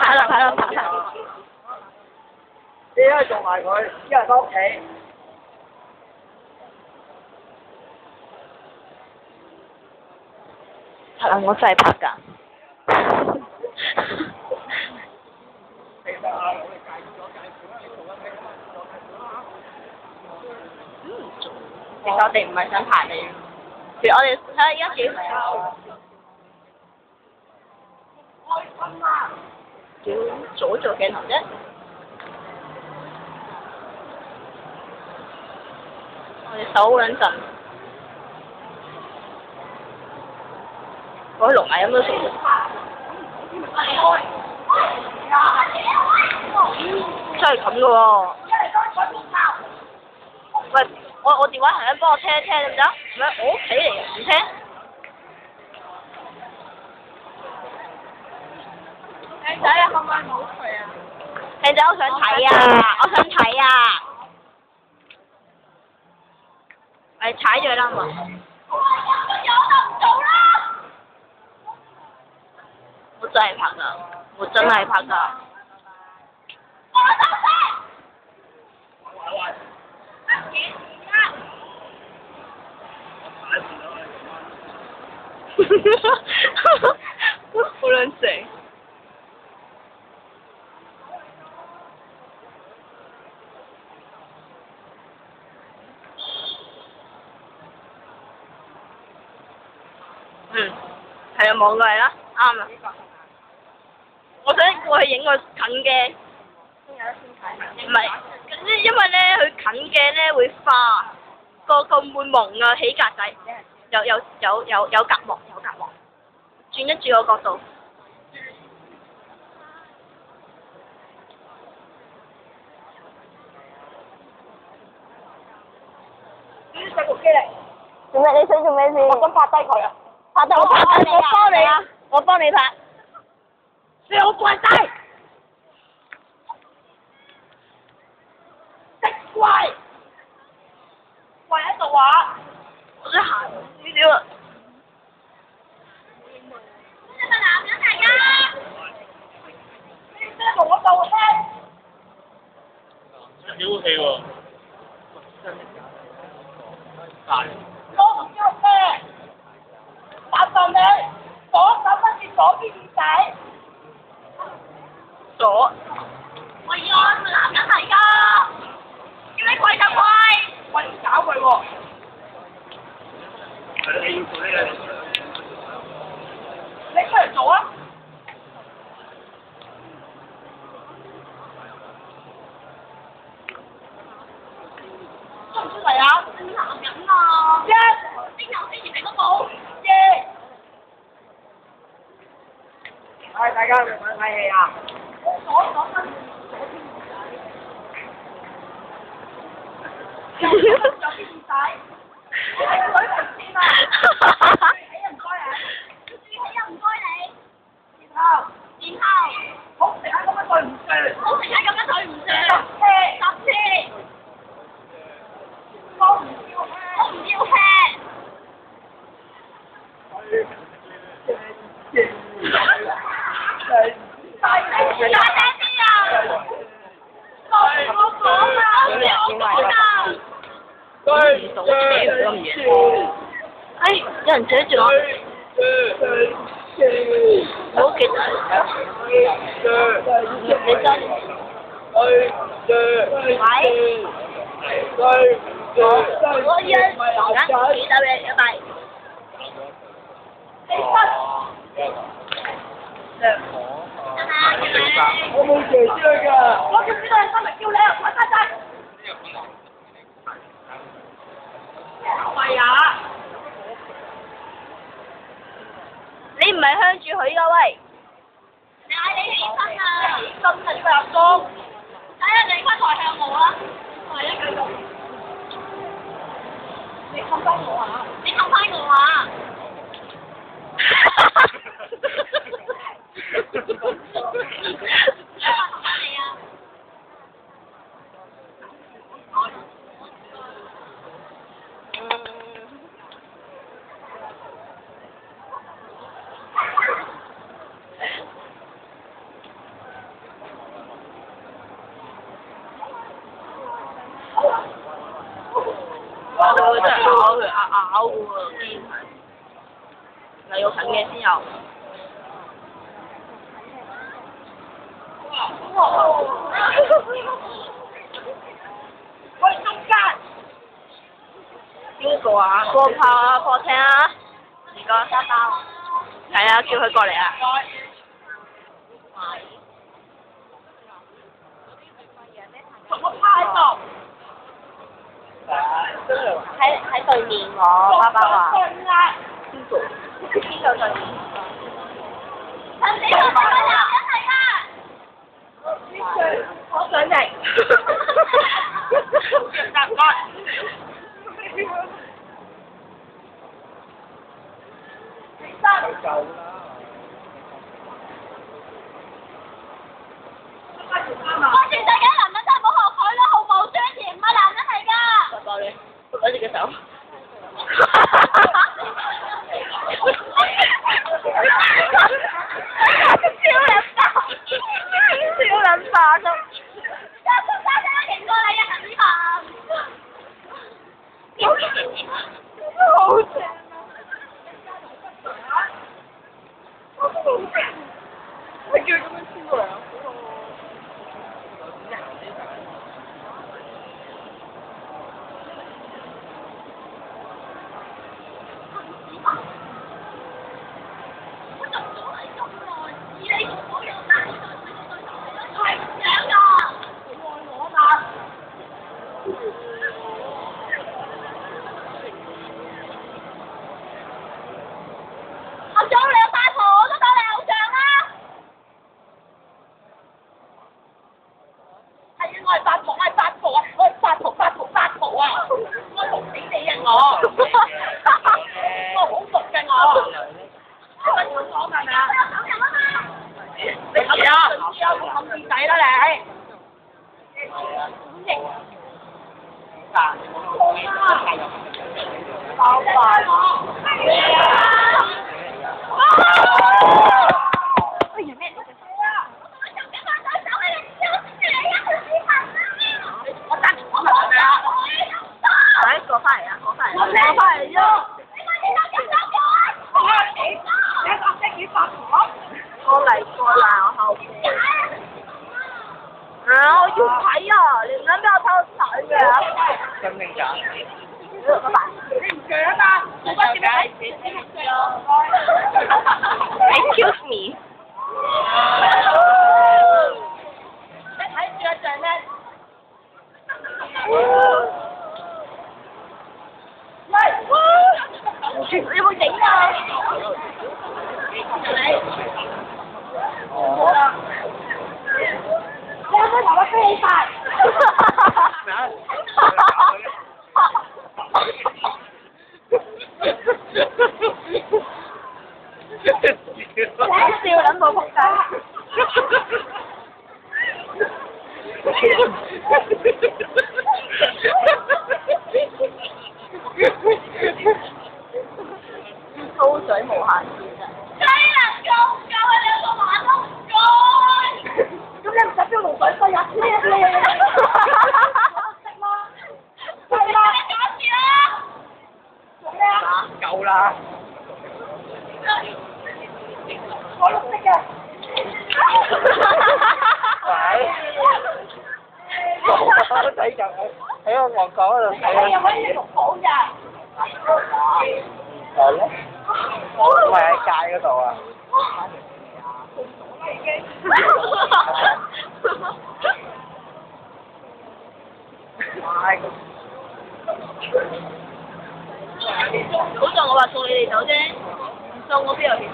拍啦拍啦拍啦！你一係做埋佢，一係翻屋企。係啦，我真係拍㗎。其實我哋唔係想拍你，其實我哋睇下而家幾時啊？開心啦！屌，左做鏡頭啫。我隻手好撚震。我去龍牙飲咗水。真係咁嘅喎。喂，我電話係咁幫我聽一聽得唔得？唔係我屋企嚟嘅，唔聽。靚仔啊，可唔可以唔好佢啊？靚仔，我想睇啊！我想睇啊！你踩住佢啦，嘛。我真係拍㗎，我真係拍㗎。好撚正。係啊，望過嚟啦，啱啊。我想過去影個近嘅。唔係，因為咧佢近嘅咧會花，個會蒙啊，起格仔，有隔膜，轉一轉個角度。細部機嚟。做咩？你想做咩先？我想拍低佢啊！拍低我拍低你啊！我幫你啊！我幫你拍。你好怪低！食怪！跪喺度啊！我想行呢啲啊！你係咪男人嚟㗎？你真係同我鬥氣！幾好氣喎！大。我唔要咩？答答你，左手跟住左邊耳仔。左。喂呀，係咪男人嚟㗎？叫你跪就跪！喂，搞佢喎！你出嚟做啊！出唔出嚟啊？你男人啊！一、啲有啲嘢都冇。二。唉，大家唔想睇戲啊！左跟右邊耳仔，你係個女神仙啊！起啊唔該啊！起啊唔該你。然後好成日咁樣對唔住，好成日咁樣對唔住。十次，我唔要氣，我唔要氣。大聲啲啊！我講啊，我講啊！唔到扯咁遠。哎，有人扯住我。我好記得。你真。喂。我依家而家幾多嘢100？我冇姐姐㗎，我仲知道你今日叫你啊，快快快！係啊！你唔係向住佢㗎喂！嗌你起身啊！真係佢阿叔，睇下你翻台向我啦，係啊，繼續。你氹翻我啊！你氹翻我啊！你啊！佢真係咬佢咬嘅喎，堅係。你要近嘅先有。去中間。邊個啊？過炮啊！過艇啊！唔該，沙包。係啊，叫佢過嚟啊！同我拍喺度。喺對面我爸爸話。邊個對面？陳子豪大家一齊啦！我上嚟。唔該。我全世界男人都係冇學佢啦，毫無尊嚴，唔係男人嚟㗎。拜拜你，攞住隻手。超撚爆！超撚爆都。大家贏過你啊，陳子豪！好正啊！你叫佢咁樣黐過嚟啊！我做咗係咁耐，而你仲冇用但係係唔想㗎。我嘛。我做你八婆，我都當你偶像啦。係啊，我係八婆，我係八婆啊！我係八婆啊！我同死你啊我！我好熟嘅我。揾我講係咪啊？你冚啊！我冚耳仔啦你！包飯。我單講埋係咪啊？過翻嚟啊！過翻嚟。我過翻嚟啫。我嚟過啦，我後邊。啊！我要睇啊！你唔諗俾我偷睇嘅？真定假？拜拜。你唔想啊？我不知你睇死啊！ Excuse me。你睇住一隻咩？喂！你有冇整啊？好啦。你有冇同我飛起晒？笑撚到仆街。粗水無限線啊！雞能夠唔夠啊？兩個馬都唔該。咁你唔使標龍水費啊？咩咧？識嗎？係啦。你講住啦。做咩啊？夠啦！我綠色嘅。喂！我睇緊喺個旺角嗰度睇你又可以綠寶㗎。係咯，唔係喺街嗰度啊！好在我話送你哋走啫，唔送我邊有錢？